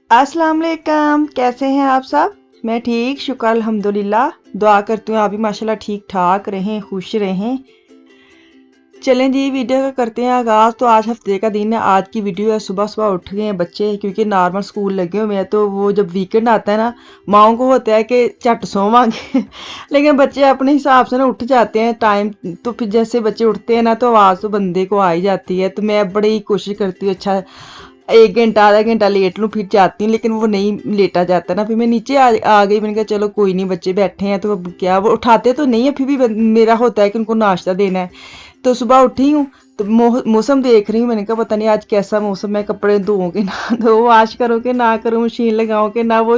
अस्सलाम वालेकुम, कैसे हैं आप सब। मैं ठीक, शुक्र अल्हम्दुलिल्लाह। दुआ करती हूँ आप भी माशाल्लाह ठीक ठाक रहें, खुश रहें। चलें जी, वीडियो का करते हैं आगाज़। तो आज हफ्ते का दिन है। आज की वीडियो है, सुबह सुबह उठ गए हैं बच्चे क्योंकि नॉर्मल स्कूल लगे हुए हैं। तो वो जब वीकेंड आता है ना, माओ को होता है कि झट सोवांगे लेकिन बच्चे अपने हिसाब से ना उठ जाते हैं टाइम। तो फिर जैसे बच्चे उठते हैं ना तो आवाज़ तो बंदे को आ ही जाती है। तो मैं बड़ी कोशिश करती हूँ अच्छा 1 घंटा आधा घंटा लेट लूँ, फिर जाती हूँ। लेकिन वो नहीं लेटा जाता ना, फिर मैं नीचे आ गई। मैंने कहा चलो कोई नहीं, बच्चे बैठे हैं तो अब क्या, वो उठाते तो नहीं है, फिर भी मेरा होता है कि उनको नाश्ता देना है। तो सुबह उठी हूँ तो मौसम देख रही हूँ। मैंने कहा पता नहीं आज कैसा मौसम है, कपड़े धोऊं कि ना धो, वॉश करूँ कि ना करूँ, मशीन लगाऊं कि ना, वो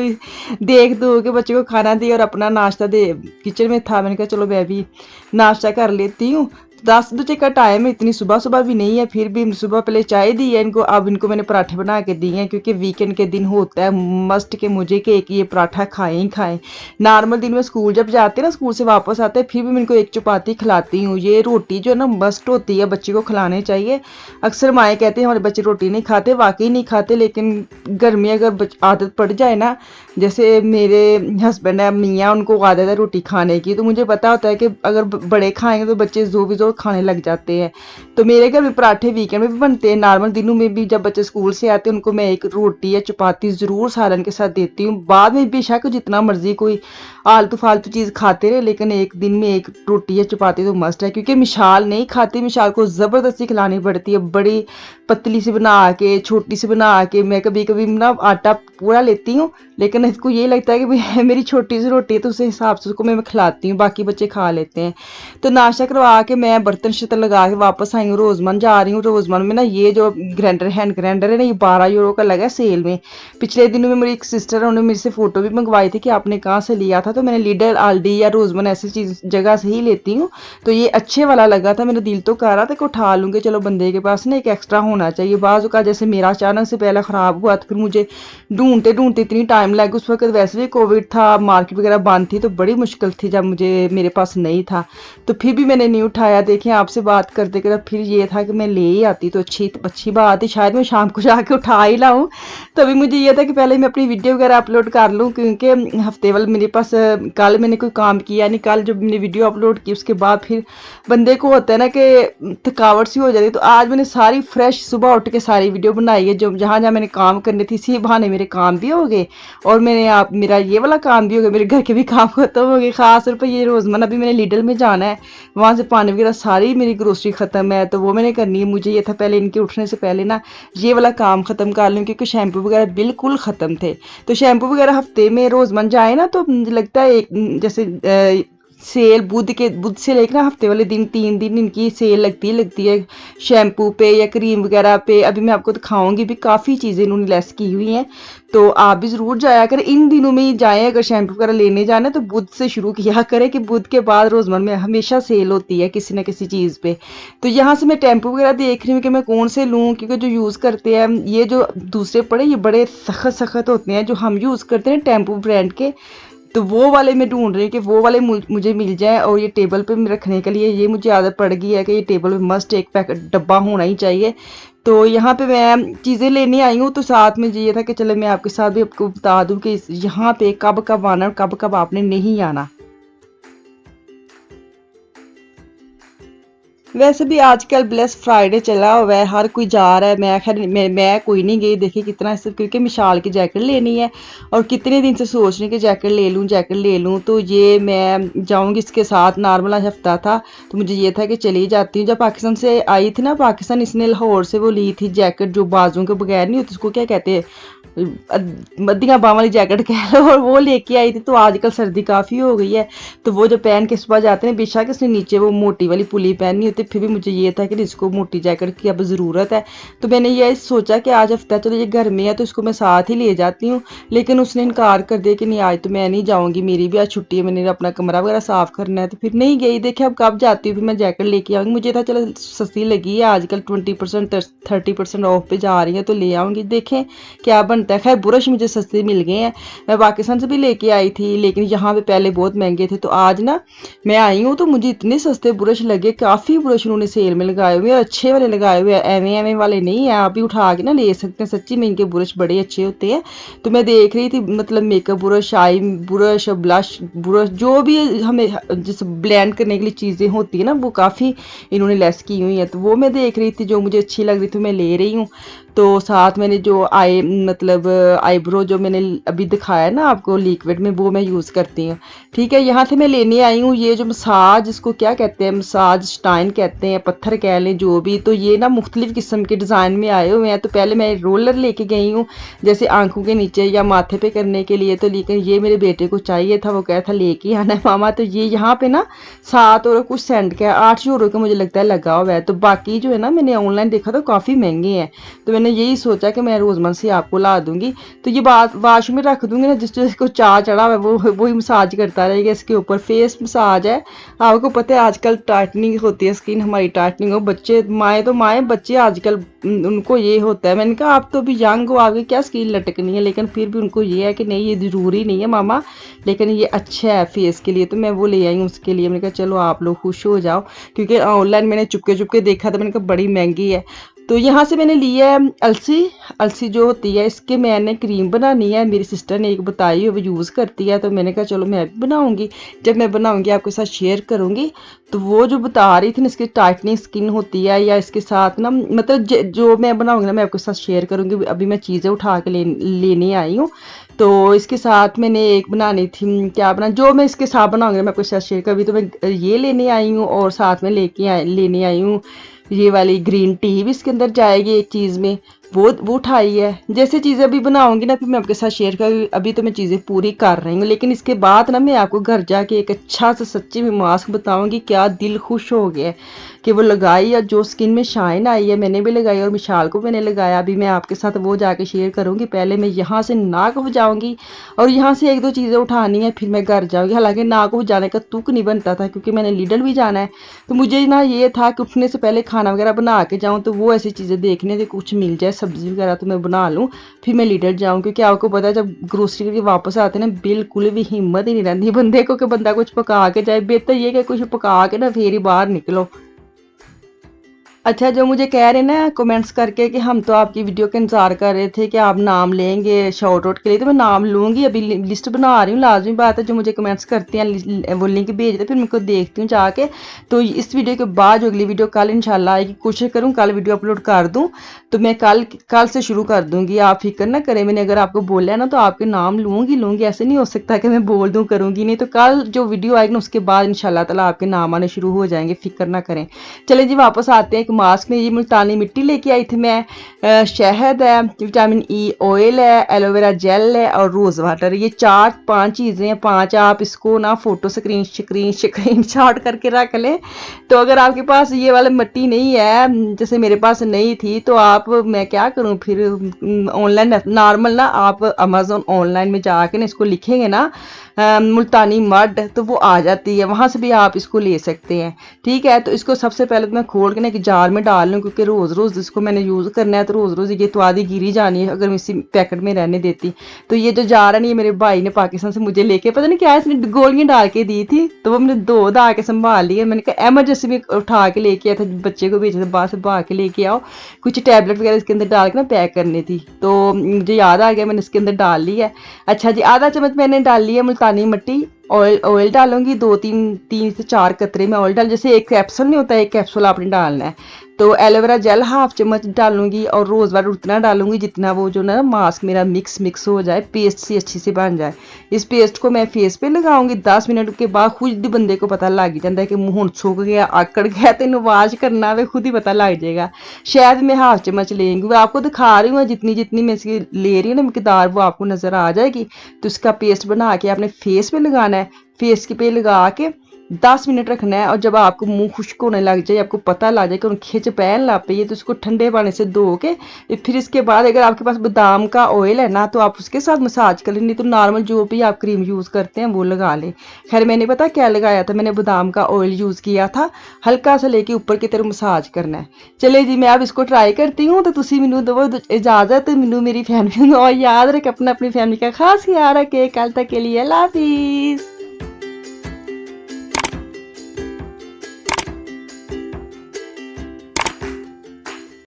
देख दो के बच्चे को खाना दिया और अपना नाश्ता दे। किचन में था, मैंने कहा चलो मैं भी नाश्ता कर लेती हूँ। 10 बजे का टाइम है, इतनी सुबह सुबह भी नहीं है, फिर भी सुबह पहले चाय दी है इनको। अब इनको मैंने पराठे बना के दिए हैं क्योंकि वीकेंड के दिन होता है मस्ट के मुझे कि एक ये पराठा खाएं ही खाएं। नॉर्मल दिन में स्कूल जब जाते हैं ना, स्कूल से वापस आते हैं, फिर भी मैं इनको एक चपाती खिलाती हूँ। ये रोटी जो है ना मस्ट होती है, बच्चे को खिलाने चाहिए। अक्सर माएँ कहती हैं हमारे बच्चे रोटी नहीं खाते, वाकई नहीं खाते। लेकिन घर में अगर आदत पड़ जाए ना, जैसे मेरे हस्बैंड है, मियाँ, उनको आदत है रोटी खाने की, तो मुझे पता होता है कि अगर बड़े खाएंगे तो बच्चे जो भी जो खाने लग जाते हैं। तो मेरे घर में पराठे वीकेंड में भी बनते हैं, नॉर्मल दिनों में भी। जब बच्चे स्कूल से आते हैं उनको मैं एक रोटी या चपाती ज़रूर सालन के साथ देती हूँ। बाद में बेशक जितना मर्जी कोई आलतू फालतू चीज़ खाते रहे, लेकिन एक दिन में एक रोटी या चपाती तो मस्ट है। क्योंकि मिशाल नहीं खाती, मिशाल को ज़बरदस्ती खिलानी पड़ती है। बड़ी पतली सी बना के, छोटी सी बना के, मैं कभी कभी ना आटा पूरा लेती हूँ, लेकिन इसको ये लगता है कि मेरी छोटी सी रोटी है तो उस हिसाब से उसको मैं खिलाती हूँ, बाकी बच्चे खा लेते हैं। तो नाश्ता करवा के मैं बर्तन शर्तन लगा के वापस आई हूँ। रोजमन जा रही हूँ। रोजमन में ना ये जो ग्राइंडर, हैंड ग्राइंडर है ना, ये 12 यूरो का लगा सेल में। पिछले दिनों में मेरी एक सिस्टर है, उन्होंने मेरे से फोटो भी मंगवाई थी कि आपने कहाँ से लिया था। तो मैंने लीडर, आल्डी या रोजमन ऐसी चीज जगह से ही लेती हूँ। तो ये अच्छे वाला लगा था, मेरा दिल तो कर रहा था कि उठा लूँगी। चलो बंदे के पास ना एक एक्स्ट्रा होना चाहिए। बाज़ का जैसे मेरा अचानक से पहला ख़राब हुआ तो फिर मुझे ढूंढते ढूंढते इतनी टाइम लगी। उस वक्त वैसे भी कोविड था, मार्केट वगैरह बंद थी, तो बड़ी मुश्किल थी जब मुझे मेरे पास नहीं था। तो फिर भी मैंने नहीं उठाया। देखें, आपसे बात करते करते फिर ये था कि मैं ले ही आती तो अच्छी अच्छी बात है, शायद मैं शाम को जाके उठा ही लाऊं। तभी मुझे ये था कि पहले मैं अपनी वीडियो वगैरह अपलोड कर लूँ, क्योंकि हफ्ते वाले मेरे पास कल मैंने कोई काम किया नहीं। कल जब मैंने वीडियो अपलोड की उसके बाद फिर बंदे को होता है ना कि थकावट सी हो जाती है। तो आज मैंने सारी फ्रेश सुबह उठ के सारी वीडियो बनाई है, जो जहाँ जहाँ मैंने काम करने थी। इसी बहाने मेरे काम भी हो गए और मैंने आप मेरा ये वाला काम भी हो गया, मेरे घर के भी काम खत्म हो गए। खास तौर पर ये रोजमर्रा अभी मैंने लीडल में जाना है, वहाँ से पानी वगैरह सारी मेरी ग्रोसरी ख़त्म है, तो वो मैंने करनी है। मुझे ये था पहले इनके उठने से पहले ना ये वाला काम ख़त्म कर लूँ, क्योंकि शैम्पू वगैरह बिल्कुल ख़त्म थे। तो शैम्पू वगैरह हफ्ते में रोज़मर्रा जाए ना, तो मुझे लगता है एक जैसे सेल बुध से लेकर ना हफ्ते वाले दिन 3 दिन इनकी सेल लगती है शैम्पू पे या क्रीम वगैरह पे। अभी मैं आपको दिखाऊंगी भी, काफ़ी चीज़ें इन्होंने लेस की हुई हैं। तो आप भी ज़रूर जाया करें, इन दिनों में ही जाएं। अगर शैम्पू वगैरह लेने जाना तो बुध से शुरू किया करें, कि बुध के बाद रोज़मर्रा में हमेशा सेल होती है किसी न किसी चीज़ पे। तो यहाँ से मैं टेम्पू वगैरह देख रही हूँ कि मैं कौन से लूँ, क्योंकि जो यूज़ करते हैं ये जो दूसरे पड़े, ये बड़े सख्त सख्त होते हैं। जो हम यूज़ करते हैं टेम्पू ब्रांड के, तो वो वाले मैं ढूंढ रही हूँ कि वो वाले मुझे मिल जाए। और ये टेबल पे रखने के लिए ये मुझे आदत पड़ गई है कि ये टेबल पे मस्ट एक पैकेट डब्बा होना ही चाहिए। तो यहाँ पे मैं चीज़ें लेने आई हूँ, तो साथ में ये था कि चलो मैं आपके साथ भी आपको बता दूँ कि यहाँ पे कब कब आना और कब कब आपने नहीं आना। वैसे भी आजकल ब्लेस फ्राइडे चला हुआ है, हर कोई जा रहा है। मैं खैर मैं कोई नहीं गई। देखिए कितना सिर्फ क्योंकि मिशाल की जैकेट लेनी है और कितने दिन से सोच रही कि जैकेट ले लूँ। तो ये मैं जाऊँगी इसके साथ। नॉर्मल आज हफ्ता था तो मुझे ये था कि चली जाती हूँ। जब पाकिस्तान से आई थी ना, पाकिस्तान इसने लाहौर से वो ली थी जैकेट जो बाजुओं के बगैर नहीं होती, उसको क्या कहते हैं, मद्दियाँ बाँ वाली जैकेट कह लो, और वो लेके आई थी। तो आजकल सर्दी काफ़ी हो गई है, तो वो जो पहन के सुबह जाते हैं, बेशक इसने नीचे वो मोटी वाली पुली पहननी होती, फिर भी मुझे ये था कि इसको मोटी जैकेट की अब ज़रूरत है। तो मैंने ये सोचा कि आज हफ्ता चलो ये घर में है तो इसको मैं साथ ही ले जाती हूँ। लेकिन उसने इनकार कर दिया कि नहीं आज तो मैं नहीं जाऊँगी, मेरी भी आज छुट्टी है, मैंने अपना कमरा वगैरह साफ़ करना है। तो फिर नहीं गई। देखिए अब कब जाती हूँ, फिर मैं जैकेट लेके आऊँगी। मुझे था चलो सस्ती लगी है आजकल, 20% 30% ऑफ पे जा रही है तो ले आऊँगी। देखें क्या बनता होता है। खैर ब्रश मुझे सस्ते मिल गए हैं, मैं पाकिस्तान से भी लेके आई थी, लेकिन यहाँ पे पहले बहुत महंगे थे। तो आज ना मैं आई हूँ तो मुझे इतने सस्ते ब्रश लगे, काफ़ी ब्रश उन्होंने सेल में लगाए हुए हैं, अच्छे वाले लगाए हुए हैं, एवं एवं वाले नहीं है, आप भी उठा के ना ले सकते हैं। सच्ची में इनके ब्रश बड़े अच्छे होते हैं। तो मैं देख रही थी मतलब makeup brush, I brush, blush brush, जो भी हमें जैसे ब्लेंड करने के लिए चीज़ें होती है ना, वो काफ़ी इन्होंने लेस की हुई है। तो वो मैं देख रही थी, जो मुझे अच्छी लग रही थी मैं ले रही हूँ। तो साथ मैंने जो मतलब आईब्रो जो मैंने अभी दिखाया ना आपको लिक्विड में, वो मैं यूज़ करती हूँ। ठीक है, यहाँ से मैं लेने आई हूँ ये जो मसाज, इसको क्या कहते हैं, मसाज स्टाइन कहते हैं, पत्थर कह लें जो भी। तो ये ना मुख्तलिफ किस्म के डिज़ाइन में आए हुए हैं। तो पहले मैं रोलर लेके गई हूँ, जैसे आंखों के नीचे या माथे पे करने के लिए। तो लेकिन ये मेरे बेटे को चाहिए था, वो कहा था लेके आना है मामा। तो ये यहाँ पे ना 7 और कुछ सेंट का, 8 यूरो का मुझे लगता है लगा हुआ है। तो बाकी जो है ना मैंने ऑनलाइन देखा तो काफ़ी महंगे हैं। तो मैंने यही सोचा कि मैं रोज़मर्रा से आपको ला दूंगी। तो ये बात वाश में रख दूंगी ना, जिसको चाह चढ़ा हुआ है वो वही मसाज करता रहेगा। इसके ऊपर फेस मसाज है, आपको पता है आजकल टाइटनिंग होती है, स्किन हमारी टाइटनिंग हो। बच्चे माएँ तो माएँ, बच्चे आजकल उनको ये होता है। मैंने कहा आप तो अभी यंग हो, आगे क्या स्किन लटकनी है, लेकिन फिर भी उनको ये है कि नहीं ये ज़रूरी नहीं है मामा, लेकिन ये अच्छा है फेस के लिए। तो मैं वो ले आई हूँ उसके लिए। मैंने कहा चलो आप लोग खुश हो जाओ, क्योंकि ऑनलाइन मैंने चुपके चुपके देखा था, मैंने कहा बड़ी महंगी है। तो यहाँ से मैंने लिया है अलसी। अलसी जो होती है इसके मैंने क्रीम बनानी है, मेरी सिस्टर ने एक बताई वो यूज़ करती है। तो मैंने कहा चलो मैं भी बनाऊँगी, जब मैं बनाऊँगी आपके साथ शेयर करूँगी। तो वो जो बता रही थी ना इसकी टाइटनिंग स्किन होती है, या इसके साथ ना मतलब जो मैं बनाऊँगी ना मैं आपके साथ शेयर करूँगी। अभी मैं चीज़ें उठा के लेने आई हूँ। तो इसके साथ मैंने एक बनानी थी, क्या बना, जो मैं इसके साथ बनाऊँगी मैं आपके साथ शेयर करूँगी। तो मैं ये लेने आई हूँ, और साथ में लेने आई हूँ ये वाली ग्रीन टी भी इसके अंदर जाएगी एक चीज़ में, वो उठाई है। जैसे चीज़ें अभी बनाऊंगी ना फिर मैं आपके साथ शेयर करूँगी। अभी तो मैं चीज़ें पूरी कर रही हूँ, लेकिन इसके बाद ना मैं आपको घर जाके एक अच्छा सा सच्ची में मास्क बताऊंगी। क्या दिल खुश हो गया कि वो लगाई, और जो स्किन में शाइन आई है मैंने भी लगाई, और मिशाल को मैंने लगाया। अभी मैं आपके साथ वो जाके शेयर करूँगी। पहले मैं यहाँ से नाक हो जाऊँगी, और यहाँ से एक दो चीज़ें उठानी है, फिर मैं घर जाऊँगी। हालांकि नाक हो जाने का तुक नहीं बनता था, क्योंकि मैंने लीडल भी जाना है। तो मुझे ना ये था कि उठने से पहले खाना वगैरह बना के जाऊँ, तो वो ऐसी चीज़ें देखने से कुछ मिल जाए, सब्ज़ी वगैरह तो मैं बना लूँ, फिर मैं लीडर जाऊँ। क्योंकि आपको पता है जब ग्रोसरी करके वापस आते हैं ना, बिल्कुल भी हिम्मत ही नहीं रहती बंदे को कि बंदा कुछ पका के जाए। बेहतर ये कि कुछ पका के ना फिर ही बाहर निकलो। अच्छा, जो मुझे कह रहे हैं ना कमेंट्स करके कि हम तो आपकी वीडियो का इंतज़ार कर रहे थे कि आप नाम लेंगे शाउट आउट के लिए, तो मैं नाम लूँगी। अभी लिस्ट बना रही हूँ, लाजमी बात है। जो मुझे कमेंट्स करते हैं वो लिंक भेजते, फिर मैं उनको देखती हूँ जाके। तो इस वीडियो के बाद जो अगली वीडियो कल इंशाल्लाह आएगी, कोशिश करूँ कल वीडियो अपलोड कर दूँ। तो मैं कल से शुरू कर दूँगी, आप फिक्र ना करें। मैंने अगर आपको बोला है ना तो आपके नाम लूँगी। ऐसे नहीं हो सकता कि मैं बोल दूँ करूँगी नहीं। तो कल जो वीडियो आएगी ना उसके बाद इंशाल्लाह ताला आपके नाम आने शुरू हो जाएंगे, फिक्र ना करें। चले जी वापस आते हैं। मास्क में ये मुल्तानी मिट्टी लेके आई थी मैं, शहद है, विटामिन ई ऑयल है, एलोवेरा जेल है, और रोज़ वाटर। ये 4-5 चीज़ें हैं, 5। आप इसको ना फोटो स्क्रीन शॉट करके रख लें। तो अगर आपके पास ये वाली मिट्टी नहीं है, जैसे मेरे पास नहीं थी, तो आप मैं क्या करूँ फिर, ऑनलाइन नॉर्मल ना आप अमेजोन ऑनलाइन में जाके ना इसको लिखेंगे ना मुल्तानी मड, तो वो आ जाती है, वहाँ से भी आप इसको ले सकते हैं। ठीक है, तो इसको सबसे पहले तो मैं खोल के ना एक जार में डाल लूँ, क्योंकि रोज़ रोज़ इसको मैंने यूज़ करना है। तो रोज़ रोज़ ये तो आधी गिरी जानी है अगर मैं इसी पैकेट में रहने देती। तो ये जो जार है ना, ये मेरे भाई ने पाकिस्तान से मुझे लेके पता नहीं क्या इसने गोलियाँ डाल के दी थी, तो वो मैंने 2 दा के संभाल लिया। मैंने कहा एमरजेंसी में उठा के लेके आया था, बच्चे को भेजा था बाहर से बहा के लेके आओ, कुछ टैबलेट वगैरह इसके अंदर डाल के ना पैक करनी थी। तो मुझे याद आ गया, मैंने इसके अंदर डाल ली है। अच्छा जी, आधा चम्मच मैंने डाल लिया मुल्तानी मिट्टी। ऑयल डालूंगी 2-3 से 4 कतरे में ऑयल डाल, जैसे एक कैप्सूल नहीं होता, एक कैप्सूल आपने डालना है। तो एलोवेरा जेल 1/2 चम्मच डालूंगी, और रोज़ वाटर उतना डालूंगी जितना वो जो ना मास्क मेरा मिक्स हो जाए, पेस्ट सी अच्छी से बन जाए। इस पेस्ट को मैं फेस पे लगाऊंगी। 10 मिनट के बाद खुद ही बंदे को पता लग जाता है कि मुँह सूख गया, आकड़ गया, तो वाश करना वे खुद ही पता लग जाएगा। शहद मैं 1/2 चम्मच लेंगी, वो आपको दिखा रही हूँ जितनी जितनी मैं इसकी ले रही हूँ ना मिकदार, वो आपको नज़र आ जाएगी। तो इसका पेस्ट बना के आपने फेस पे लगाना है। फेस के पे लगा के 10 मिनट रखना है। और जब आपको मुंह खुश्क होने लग जाए, आपको पता लग जाए कि खिंच पैन लग पई है, तो उसको ठंडे पानी से धो के फिर इसके बाद अगर आपके पास बादाम का ऑयल है ना, तो आप उसके साथ मसाज कर लें, नहीं तो नॉर्मल जो भी आप क्रीम यूज़ करते हैं वो लगा लें। खैर मैंने पता क्या लगाया था, मैंने बादाम का ऑयल यूज़ किया था, हल्का सा लेके ऊपर की तरफ मसाज करना है। चले जी, मैं अब इसको ट्राई करती हूँ, तो तुसी मैनू दो इजाज़त, मैनू मेरी फैमिली और याद रख, अपना अपनी फैमिली का खास ख्याल रखे। कल तक के लिए अल्लाह हाफिज़।